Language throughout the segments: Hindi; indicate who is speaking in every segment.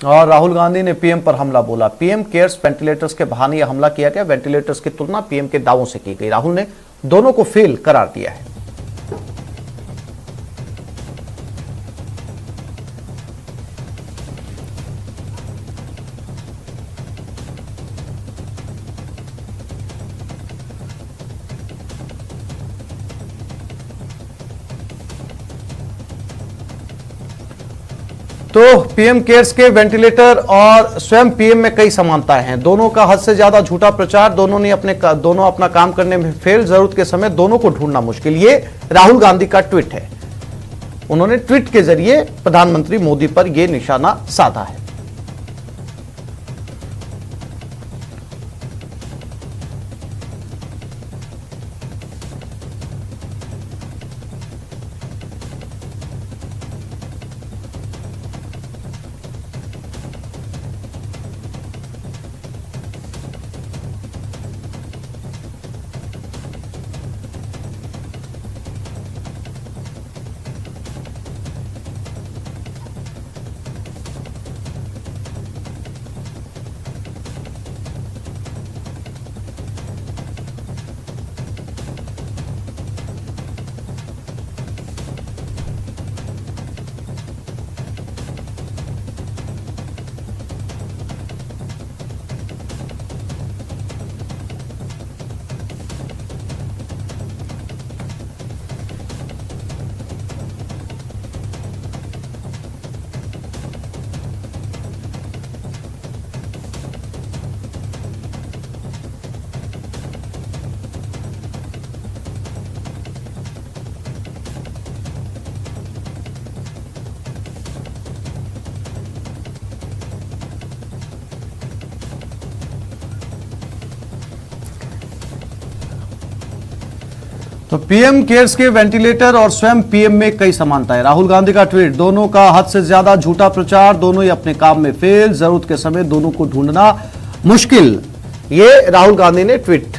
Speaker 1: और राहुल गांधी ने पीएम पर हमला बोला। पीएम केयर्स वेंटिलेटर्स के बहाने यह हमला किया गया। वेंटिलेटर्स की तुलना पीएम के दावों से की गई। राहुल ने दोनों को फेल करार दिया है। तो पीएम केयर्स के वेंटिलेटर और स्वयं पीएम में कई समानताएं हैं। दोनों का हद से ज्यादा झूठा प्रचार, दोनों अपना काम करने में फेल, जरूरत के समय दोनों को ढूंढना मुश्किल। ये राहुल गांधी का ट्वीट है। उन्होंने ट्वीट के जरिए प्रधानमंत्री मोदी पर यह निशाना साधा है। तो पीएम केयर्स के वेंटिलेटर और स्वयं पीएम में कई समानताएं। राहुल गांधी का ट्वीट, दोनों का हद से ज्यादा झूठा प्रचार, दोनों ही अपने काम में फेल, जरूरत के समय दोनों को ढूंढना मुश्किल। ये राहुल गांधी ने ट्वीट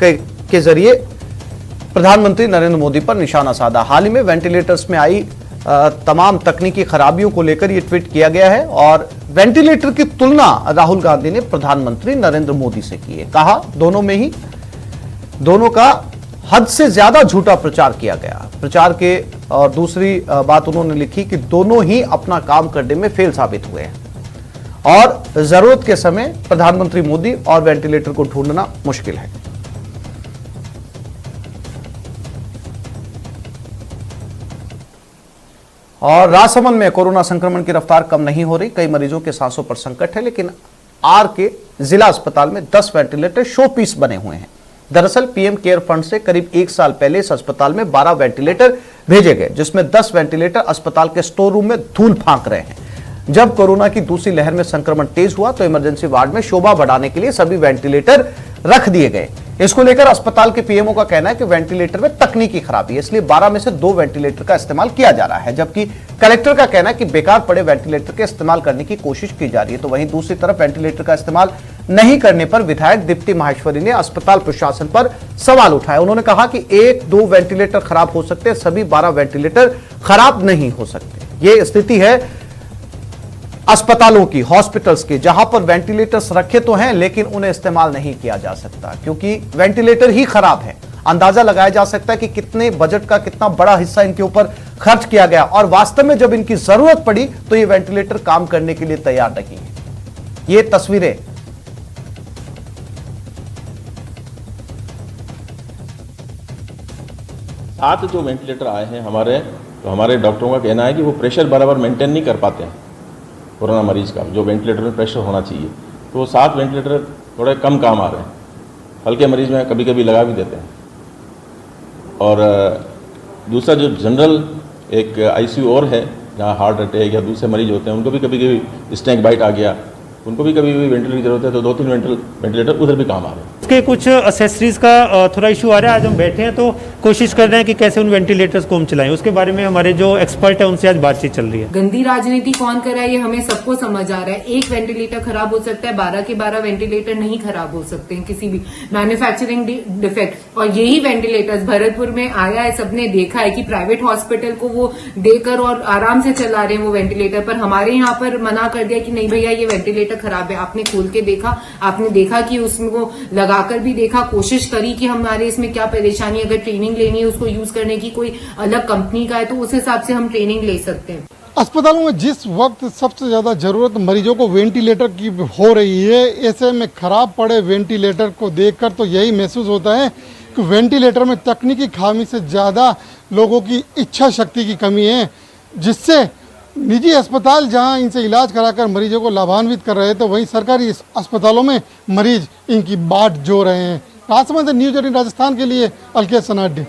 Speaker 1: के जरिए प्रधानमंत्री नरेंद्र मोदी पर निशाना साधा। हाल ही में वेंटिलेटर्स में आई तमाम तकनीकी खराबियों को लेकर यह ट्वीट किया गया है और वेंटिलेटर की तुलना राहुल गांधी ने प्रधानमंत्री नरेंद्र मोदी से की है। कहा दोनों का हद से ज्यादा झूठा प्रचार किया गया। प्रचार के और दूसरी बात उन्होंने लिखी कि दोनों ही अपना काम करने में फेल साबित हुए हैं और जरूरत के समय प्रधानमंत्री मोदी और वेंटिलेटर को ढूंढना मुश्किल है। और राजसमंद में कोरोना संक्रमण की रफ्तार कम नहीं हो रही। कई मरीजों के सांसों पर संकट है, लेकिन आर के जिला अस्पताल में 10 वेंटिलेटर शो पीस बने हुए हैं। दरअसल पीएम केयर फंड से करीब 1 साल पहले इस अस्पताल में 12 वेंटिलेटर भेजे गए, जिसमें 10 वेंटिलेटर अस्पताल के स्टोर रूम में धूल फांक रहे हैं। जब कोरोना की दूसरी लहर में संक्रमण तेज हुआ तो इमरजेंसी वार्ड में शोभा बढ़ाने के लिए सभी वेंटिलेटर रख दिए गए। इसको लेकर अस्पताल के पीएमओ का कहना है कि वेंटिलेटर में तकनीकी खराबी है, इसलिए 12 में से 2 वेंटिलेटर का इस्तेमाल किया जा रहा है, जबकि कलेक्टर का कहना है कि बेकार पड़े वेंटिलेटर के इस्तेमाल करने की कोशिश की जा रही है। तो वहीं दूसरी तरफ वेंटिलेटर का इस्तेमाल नहीं करने पर विधायक दीप्ति माहेश्वरी ने अस्पताल प्रशासन पर सवाल उठाया। उन्होंने कहा कि 1-2 वेंटिलेटर खराब हो सकते हैं, सभी 12 वेंटिलेटर खराब नहीं हो सकते। ये स्थिति है अस्पतालों की, हॉस्पिटल्स की, जहां पर वेंटिलेटर्स रखे तो हैं लेकिन उन्हें इस्तेमाल नहीं किया जा सकता क्योंकि वेंटिलेटर ही खराब है। अंदाजा लगाया जा सकता है कि कितने बजट का कितना बड़ा हिस्सा इनके ऊपर खर्च किया गया और वास्तव में जब इनकी जरूरत पड़ी तो ये वेंटिलेटर काम करने के लिए तैयार नहीं है। ये तस्वीरें
Speaker 2: 7 जो वेंटिलेटर आए हैं हमारे डॉक्टरों का कहना है कि वो प्रेशर बराबर मेंटेन नहीं कर पाते हैं कोरोना मरीज का, जो वेंटिलेटर में प्रेशर होना चाहिए। तो वो 7 वेंटिलेटर थोड़े कम काम आ रहे हैं, हल्के मरीज में कभी कभी लगा भी देते हैं। और दूसरा जो जनरल एक आईसीयू और है जहाँ हार्ट अटैक या दूसरे मरीज होते हैं, उनको भी कभी कभी स्नेक बाइट आ गया, उनको भी कभी कभी वेंटिलेटर की जरूरत है, तो 2-3 वेंटिलेटर उधर भी काम आ रहे हैं।
Speaker 3: उसके कुछ एसेसरीज का थोड़ा इशू आ रहा है। आज हम बैठे हैं तो कोशिश कर रहे हैं कि कैसे उन वेंटिलेटर्स को हम चलाएं। उसके बारे में हमारे जो एक्सपर्ट है उनसे आज बातचीत चल रही है।
Speaker 4: गंदी राजनीति कौन कर रहा है ये हमें सबको समझ आ रहा है। एक वेंटिलेटर खराब हो सकता है, 12 के 12 वेंटिलेटर नहीं खराब हो सकते हैं, किसी भी मैन्युफैक्चरिंग डिफेक्ट। और यही वेंटिलेटर्स भरतपुर में आया है, सबने देखा है कि प्राइवेट हॉस्पिटल को वो देकर और आराम से चला रहे हैं वो वेंटिलेटर, पर हमारे यहाँ पर मना कर दिया कि नहीं भैया ये वेंटिलेटर खराब है। आपने खोल के देखा, आपने देखा कि उसमें वो लगाकर भी देखा, कोशिश करी कि हमारे इसमें क्या परेशानी, अगर ट्रेनिंग लेनी है उसको यूज करने की, कोई अलग कंपनी का है तो उस हिसाब से हम ट्रेनिंग ले सकते हैं।
Speaker 5: अस्पतालों में जिस वक्त सबसे ज़्यादा ज़रूरत मरीजों को वेंटिलेटर की हो रही है, ऐसे में खराब पड़े वेंटिलेटर को देखकर तो यही महसूस होता है कि वेंटिलेटर में तकनीकी खामी से ज़्यादा लोगों की इच्छा शक्ति की कमी है, जिससे निजी अस्पताल जहां इनसे इलाज कराकर मरीजों को लाभान्वित कर रहे हैं तो वहीं सरकारी अस्पतालों में मरीज इनकी बाट जो रहे हैं। राजसमंद न्यूज 18 राजस्थान के लिए अलकेश सनाड्य।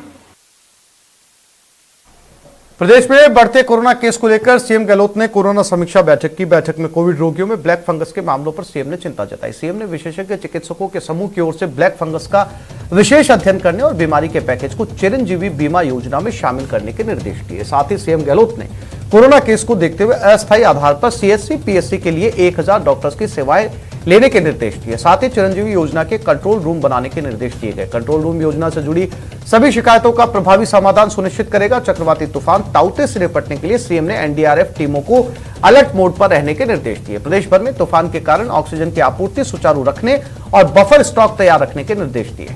Speaker 1: प्रदेश में बढ़ते कोरोना केस को लेकर सीएम गहलोत ने कोरोना समीक्षा बैठक की। बैठक में कोविड रोगियों में ब्लैक फंगस के मामलों पर सीएम ने चिंता जताई। सीएम ने विशेषज्ञ चिकित्सकों के समूह की ओर से ब्लैक फंगस का विशेष अध्ययन करने और बीमारी के पैकेज को चिरंजीवी बीमा योजना में शामिल करने के निर्देश दिए। साथ ही सीएम गहलोत ने कोरोना केस को देखते हुए अस्थायी आधार पर सीएससी पीएससी के लिए 1000 डॉक्टर्स की सेवाएं लेने के निर्देश दिए। साथ ही चिरंजीवी योजना के कंट्रोल रूम बनाने के निर्देश दिए गए। कंट्रोल रूम योजना से जुड़ी सभी शिकायतों का प्रभावी समाधान सुनिश्चित करेगा। चक्रवाती तूफान ताउते से निपटने के लिए सीएम ने एनडीआरएफ टीमों को अलर्ट मोड पर रहने के निर्देश दिए। प्रदेश भर में तूफान के कारण ऑक्सीजन की आपूर्ति सुचारू रखने और बफर स्टॉक तैयार रखने के निर्देश दिए।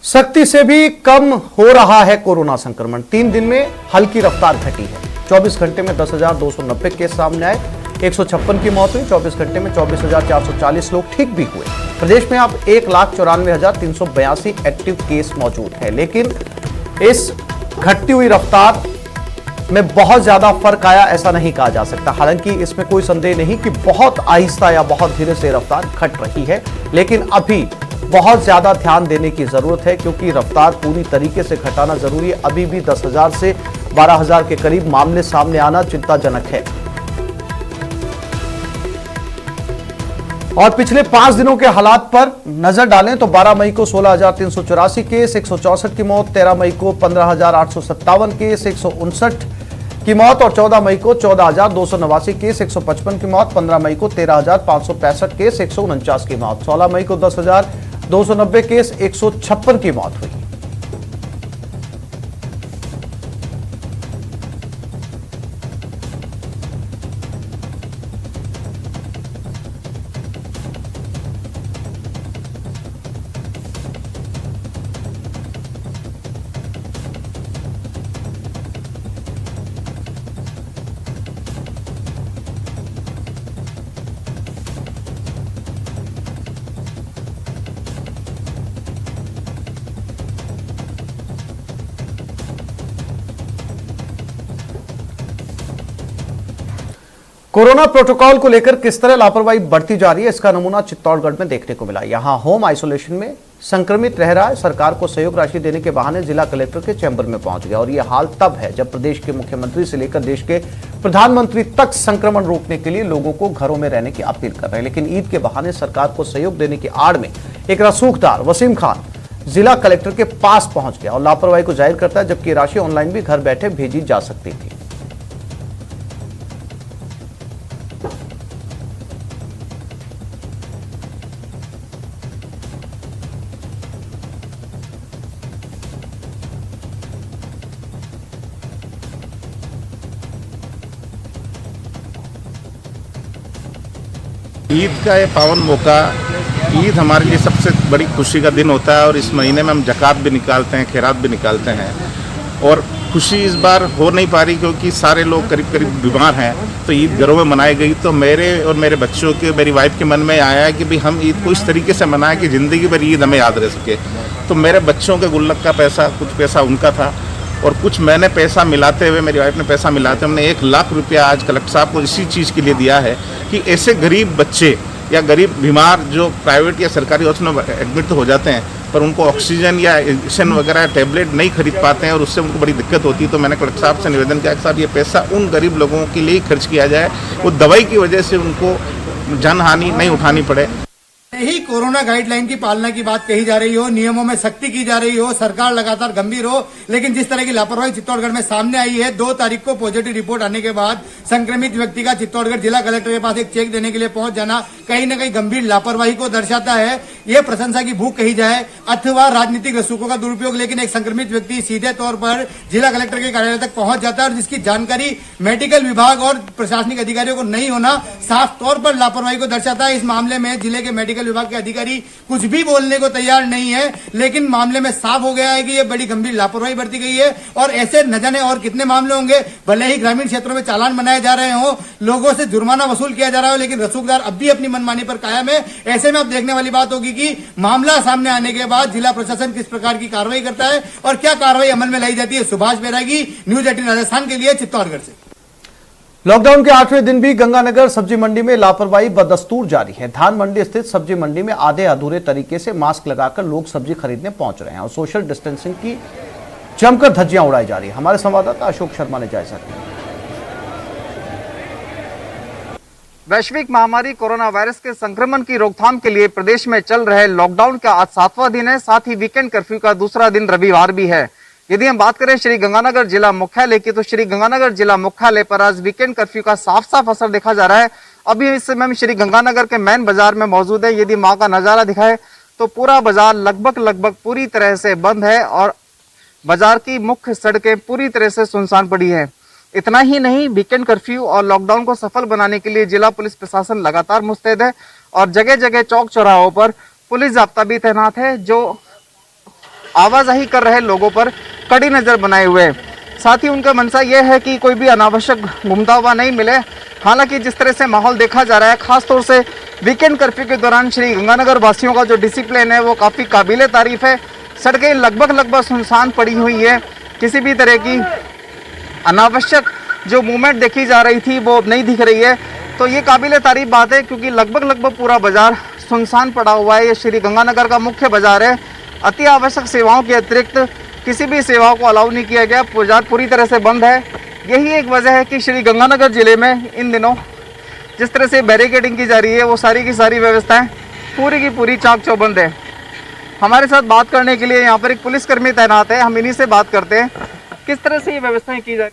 Speaker 1: सख्ती से भी कम हो रहा है कोरोना संक्रमण। 3 दिन में हल्की रफ्तार घटी है। 24 घंटे में 10,290 केस सामने आए, 156 की मौत हुई। 24 घंटे में 24,440 लोग ठीक भी हुए। प्रदेश में अब 1,94,382 एक्टिव केस मौजूद है, लेकिन इस घटती हुई रफ्तार में बहुत ज्यादा फर्क आया ऐसा नहीं कहा जा सकता। हालांकि इसमें कोई संदेह नहीं कि बहुत आहिस्ता या बहुत धीरे से रफ्तार घट रही है, लेकिन अभी बहुत ज्यादा ध्यान देने की जरूरत है, क्योंकि रफ्तार पूरी तरीके से घटाना जरूरी है। अभी भी 10,000 से 12,000 के करीब मामले सामने आना चिंताजनक है। और पिछले 5 दिनों के हालात पर नजर डालें तो 12 मई को 16,384 केस, 164 की मौत। 13 मई को 15,857 केस, 159 की मौत। और 14 मई को 14,289 केस, 155 की मौत। 15 मई को 13,565 केस, 149 की मौत। 16 मई को 10,290 केस, 156 की मौत हुई। कोरोना प्रोटोकॉल को लेकर किस तरह लापरवाही बढ़ती जा रही है, इसका नमूना चित्तौड़गढ़ में देखने को मिला। यहां होम आइसोलेशन में संक्रमित रह रहा है। सरकार को सहयोग राशि देने के बहाने जिला कलेक्टर के चैम्बर में पहुंच गया। और यह हाल तब है जब प्रदेश के मुख्यमंत्री से लेकर देश के प्रधानमंत्री तक संक्रमण रोकने के लिए लोगों को घरों में रहने की अपील कर रहे हैं। लेकिन ईद के बहाने सरकार को सहयोग देने की आड़ में एक रसूखदार वसीम खान जिला कलेक्टर के पास पहुंच गया और लापरवाही को जाहिर करता है, जबकि राशि ऑनलाइन भी घर बैठे भेजी जा सकती थी।
Speaker 6: ईद का ये पावन मौका, ईद हमारे लिए सबसे बड़ी खुशी का दिन होता है और इस महीने में हम ज़कात भी निकालते हैं, खैरात भी निकालते हैं। और खुशी इस बार हो नहीं पा रही क्योंकि सारे लोग करीब करीब बीमार हैं, तो ईद घरों में मनाई गई। तो मेरे और मेरे बच्चों के, मेरी वाइफ के मन में आया है कि भाई हम ईद को इस तरीके से मनाएं कि ज़िंदगी भर ईद हमें याद रह सके। तो मेरे बच्चों के गुल्लक का पैसा, कुछ पैसा उनका था और कुछ मैंने पैसा मिलाते हुए, मेरी वाइफ ने पैसा मिलाते, हमने 1 लाख रुपया आज कलेक्टर साहब को इसी चीज़ के लिए दिया है कि ऐसे गरीब बच्चे या गरीब बीमार जो प्राइवेट या सरकारी हॉस्पिटल में एडमिट तो हो जाते हैं पर उनको ऑक्सीजन या इंजेक्शन वगैरह टैबलेट नहीं खरीद पाते हैं और उससे उनको बड़ी दिक्कत होती है। तो मैंने कलेक्टर साहब से निवेदन किया कि साहब ये पैसा उन गरीब लोगों के लिए खर्च किया जाए, वो दवाई की वजह से उनको जनहानि नहीं उठानी पड़े।
Speaker 7: ही कोरोना गाइडलाइन की पालना की बात कही जा रही हो, नियमों में सख्ती की जा रही हो, सरकार लगातार गंभीर हो, लेकिन जिस तरह की लापरवाही चित्तौड़गढ़ में सामने आई है, 2 तारीख को पॉजिटिव रिपोर्ट आने के बाद संक्रमित व्यक्ति का चित्तौड़गढ़ जिला कलेक्टर के पास एक चेक देने के लिए पहुंच जाना कहीं न कहीं गंभीर लापरवाही को दर्शाता है। यह प्रशंसा की भूख कही जाए अथवा राजनीतिक रसूखों का दुरुपयोग, लेकिन एक संक्रमित व्यक्ति सीधे तौर पर जिला कलेक्टर के कार्यालय तक पहुंच जाता है और जिसकी जानकारी मेडिकल विभाग और प्रशासनिक अधिकारियों को नहीं होना साफ तौर पर लापरवाही को दर्शाता है। इस मामले में जिले के मेडिकल विभाग के अधिकारी कुछ भी बोलने को तैयार नहीं है, लेकिन मामले में साफ हो गया है कि यह बड़ी गंभीर लापरवाही बरती गई है और ऐसे न जाने और कितने मामले होंगे। भले ही ग्रामीण क्षेत्रों में चालान बनाए जा रहे हो, लोगों से जुर्माना वसूल किया जा रहा हो, लेकिन रसूखदार अब भी अपनी मनमानी पर कायम है। ऐसे में अब देखने वाली बात होगी कि मामला सामने आने के बाद जिला प्रशासन किस प्रकार की कार्रवाई करता है और क्या कार्रवाई अमल में लाई जाती है। सुभाष बैरागी, न्यूज 18 राजस्थान के लिए चित्तौड़गढ़ से।
Speaker 1: लॉकडाउन के 8वें दिन भी गंगानगर सब्जी मंडी में लापरवाही बदस्तूर जारी है। धान मंडी स्थित सब्जी मंडी में आधे अधूरे तरीके से मास्क लगाकर लोग सब्जी खरीदने पहुंच रहे हैं और सोशल डिस्टेंसिंग की जमकर धज्जियां उड़ाई जा रही है। हमारे संवाददाता अशोक शर्मा ने जायजा लिया। वैश्विक महामारी कोरोना वायरस के संक्रमण की रोकथाम के लिए प्रदेश में चल रहे लॉकडाउन का आज 7वां दिन है। साथ ही वीकेंड कर्फ्यू का दूसरा दिन रविवार भी है। यदि हम बात करें श्री गंगानगर जिला मुख्यालय की, तो श्री गंगानगर जिला मुख्यालय पर आज वीकेंड कर्फ्यू का साफ साफ असर देखा जा रहा है। अभी इस समय हम श्री गंगानगर के मेन बाजार में मौजूद है। यदि माँ का नजारा दिखाए तो पूरा बाजार लगभग पूरी तरह से बंद है और बाजार की मुख्य सड़कें पूरी तरह से सुनसान पड़ी है। इतना ही नहीं, वीकेंड कर्फ्यू और लॉकडाउन को सफल बनाने के लिए जिला पुलिस प्रशासन लगातार मुस्तैद है और जगह जगह चौक चौराहों पर पुलिस जाब्ता भी तैनात है, जो आवाजाही कर रहे लोगों पर कड़ी नजर बनाए हुए हैं। साथ ही उनका मंशा यह है कि कोई भी अनावश्यक घूमता हुआ नहीं मिले। हालांकि जिस तरह से माहौल देखा जा रहा है, खासतौर से वीकेंड कर्फ्यू के दौरान श्री गंगानगर वासियों का जो डिसिप्लिन है वो काफी काबिले तारीफ है। सड़कें लगभग सुनसान पड़ी हुई है, किसी भी तरह की अनावश्यक जो मूवमेंट देखी जा रही थी वो नहीं दिख रही है। तो ये काबिले तारीफ बात है, क्योंकि लगभग पूरा बाजार सुनसान पड़ा हुआ है। ये श्री गंगानगर का मुख्य बाजार है। अति आवश्यक सेवाओं के अतिरिक्त किसी भी सेवाओं को अलाउ नहीं किया गया। बाजार पूरी तरह से बंद है। यही एक वजह है कि श्री गंगानगर जिले में इन दिनों जिस तरह से बैरिकेडिंग की जा रही है वो सारी की सारी व्यवस्थाएं पूरी की पूरी चाक चौबंद है। हमारे साथ बात करने के लिए यहाँ पर एक पुलिसकर्मी तैनात है। हम इन्हीं से बात करते हैं किस तरह से ये व्यवस्थाएं की जाए।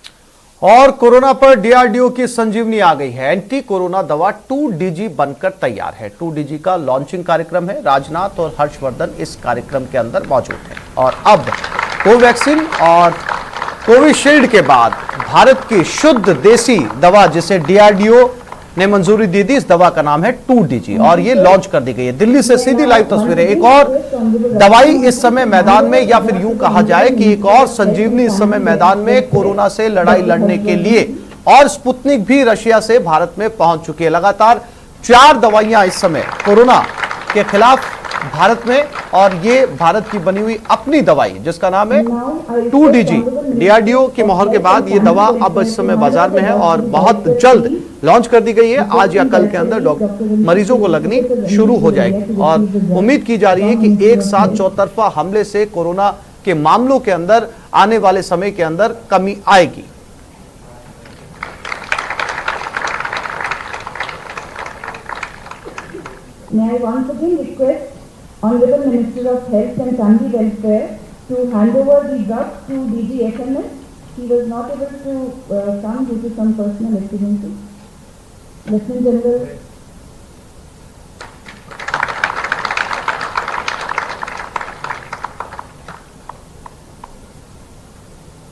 Speaker 1: और कोरोना पर डीआरडीओ की संजीवनी आ गई है। एंटी कोरोना दवा 2DG बनकर तैयार है। 2DG का लॉन्चिंग कार्यक्रम है। राजनाथ और हर्षवर्धन इस कार्यक्रम के अंदर मौजूद हैं और अब कोवैक्सीन और कोविशील्ड के बाद भारत की शुद्ध देसी दवा जिसे डीआरडीओ ने मंजूरी दी थी, इस दवा का नाम है 2DG और ये लॉन्च कर दी गई है। दिल्ली से सीधी लाइव तस्वीरें। एक और दवाई इस समय मैदान में, या फिर यूं कहा जाए कि एक और संजीवनी इस समय मैदान में कोरोना से लड़ाई लड़ने के लिए। और स्पुतनिक भी रशिया से भारत में पहुंच चुकी है। लगातार 4 दवाइयां इस समय कोरोना के खिलाफ भारत में, और ये भारत की बनी हुई अपनी दवाई जिसका नाम है 2DG। डीआरडीओ की मोहर के बाद ये दवा अब इस समय बाजार में है और बहुत जल्द लॉन्च कर दी गई है। आज या कल के अंदर मरीजों को लगनी शुरू हो जाएगी और उम्मीद की जा रही है कि एक साथ चौतरफा हमले से कोरोना के मामलों के अंदर आने वाले समय के अंदर कमी आएगी।
Speaker 8: May I once again request Honorable Minister of Health and Family Welfare to hand over the drugs to DG SMS. He was not able to come due to some personal exigencies. Lieutenant General.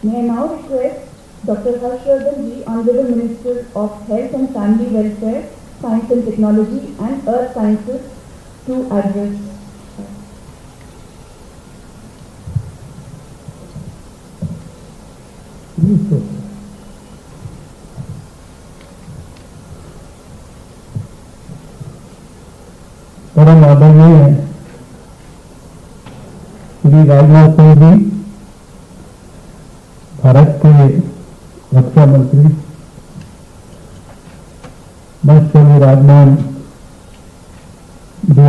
Speaker 8: May I now request Dr. Harshvardhan Ji, Honorable Minister of Health and Family Welfare, Science and Technology and Earth Sciences to address.
Speaker 9: परम आदरणीय श्री राजनाथ सिंह जी, भारत के रक्षा मंत्री, मंच पर विराजमान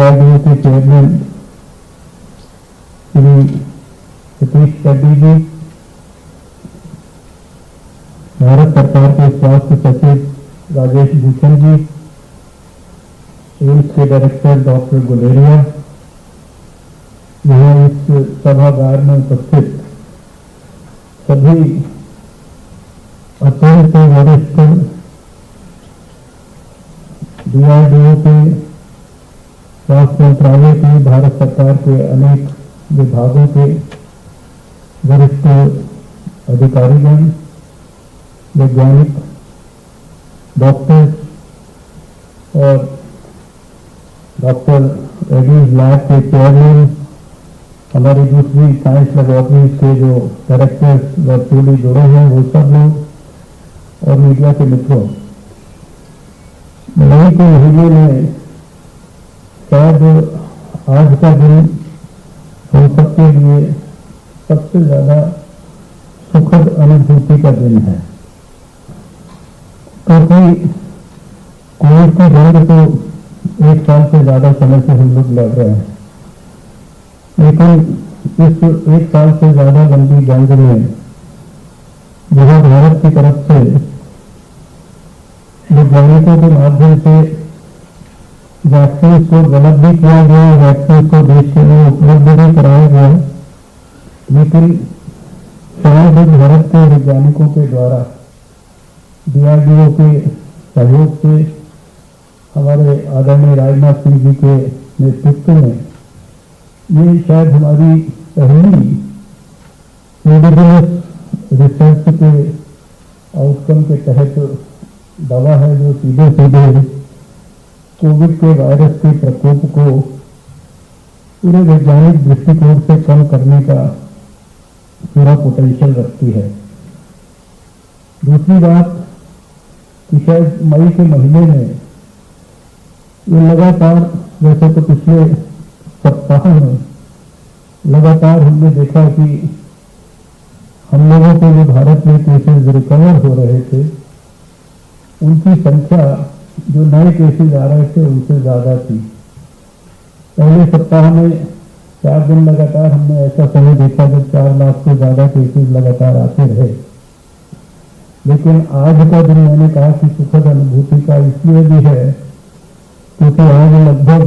Speaker 9: DRDO के चेयरमैन श्री सतीश रेड्डी जी, भारत सरकार के स्वास्थ्य सचिव राजेश भूषण जी, एम्स के डायरेक्टर डॉक्टर गुलेरिया, यहाँ इस सभागार में उपस्थित सभी अत्यंत वरिष्ठ DRDO के, स्वास्थ्य मंत्रालय के, भारत सरकार के अनेक विभागों के वरिष्ठ अधिकारीगण, वैज्ञानिक, डॉक्टर्स और डॉक्टर रेड्डीज लैब के चेयरमैन, हमारी दूसरी साइंस लेबोरेटरीज के जो डायरेक्टर्स वर्चुअली जुड़े हैं वो सब लोग, और मीडिया के मित्रों, मई के महीने में शायद आज का दिन हम सबके लिए सबसे ज्यादा सुखद अनुभूति का दिन है, क्योंकि कोविड की जंग तो 1 साल से ज्यादा समय से हम लोग लड़ रहे हैं, लेकिन इस 1 साल से ज्यादा लंबी जंग में जहां भारत की तरफ से वैज्ञानिकों के माध्यम से वैक्सीन को डेवलप भी किया गया, वैक्सीन को देश के लिए उपलब्ध भी कराया गया, लेकिन शायद भारत के वैज्ञानिकों के द्वारा DRDO के सहयोग से, हमारे आदरणीय राजनाथ सिंह जी के नेतृत्व में, ये शायद हमारी पहली इंडिजिनस रिसर्च के आउटकम के तहत दवा है जो सीधे सीधे कोविड के वायरस के प्रकोप को पूरे वैज्ञानिक दृष्टिकोण से कम करने का पूरा पोटेंशियल रखती है। दूसरी बात कि शायद मई के महीने में ये लगातार, वैसे तो पिछले सप्ताह में लगातार हमने देखा कि हम लोगों के जो भारत में केसेस रिकवर हो रहे थे उनकी संख्या जो नए केसेस आ रहे थे उनसे ज्यादा थी। पहले सप्ताह में 4 दिन लगातार हमने ऐसा समय देखा जब 4 लाख से ज्यादा केसेस लगातार आते रहे, लेकिन आज का दिन मैंने कहा कि सुखद अनुभूति का इसलिए भी है क्योंकि आज लगभग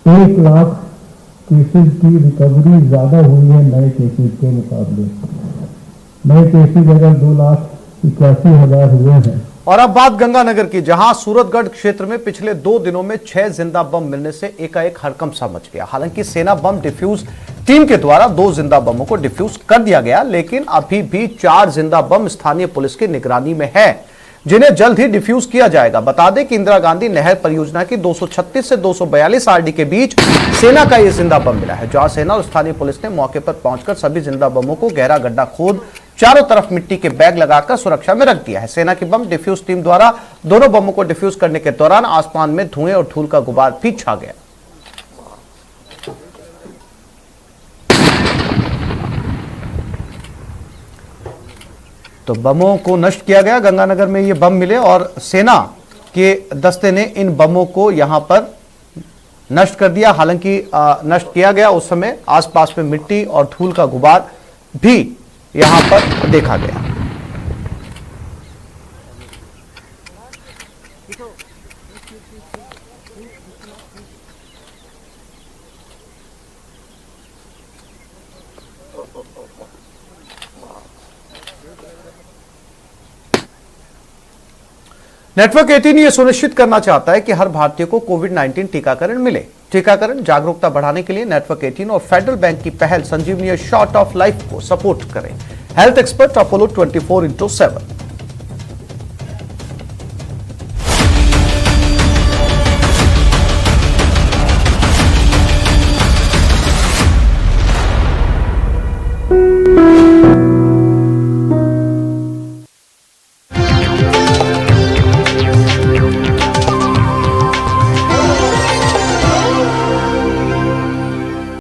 Speaker 9: 1 लाख केसेस की रिकवरी ज्यादा हुई है नए केसेस के मुकाबले। नए केसेस अगर 2,81,000 हुए हैं।
Speaker 1: और अब बात गंगानगर की, जहां सूरतगढ़ क्षेत्र में पिछले 2 दिनों में 6 जिंदा बम मिलने से एकाएक हड़कंप सा मच गया। हालांकि सेना बम डिफ्यूज टीम के द्वारा 2 जिंदा बमों को डिफ्यूज कर दिया गया, लेकिन अभी भी 4 जिंदा बम स्थानीय पुलिस की निगरानी में है, जिन्हें जल्द ही डिफ्यूज किया जाएगा। बता दें कि इंदिरा गांधी नहर परियोजना की 236 से 242 RD के बीच सेना का यह जिंदा बम मिला है, जहां सेना और स्थानीय पुलिस ने मौके पर पहुंचकर सभी जिंदा बमों को गहरा गड्ढा खोद चारों तरफ मिट्टी के बैग लगाकर सुरक्षा में रख दिया है। सेना की बम डिफ्यूज टीम द्वारा दोनों बमों को डिफ्यूज करने के दौरान आसमान में धुएं और धूल का गुबार भी छा गया। तो बमों को नष्ट किया गया। गंगानगर में ये बम मिले और सेना के दस्ते ने इन बमों को यहां पर नष्ट कर दिया। हालांकि नष्ट किया गया उस समय आसपास में मिट्टी और धूल का गुबार भी यहां पर देखा गया। नेटवर्क 18 ये सुनिश्चित करना चाहता है कि हर भारतीय को कोविड-19 टीकाकरण मिले। टीकाकरण जागरूकता बढ़ाने के लिए नेटवर्क 18 और फेडरल बैंक की पहल संजीवनी शॉट ऑफ लाइफ को सपोर्ट करें। Health expert Apollo 24/7।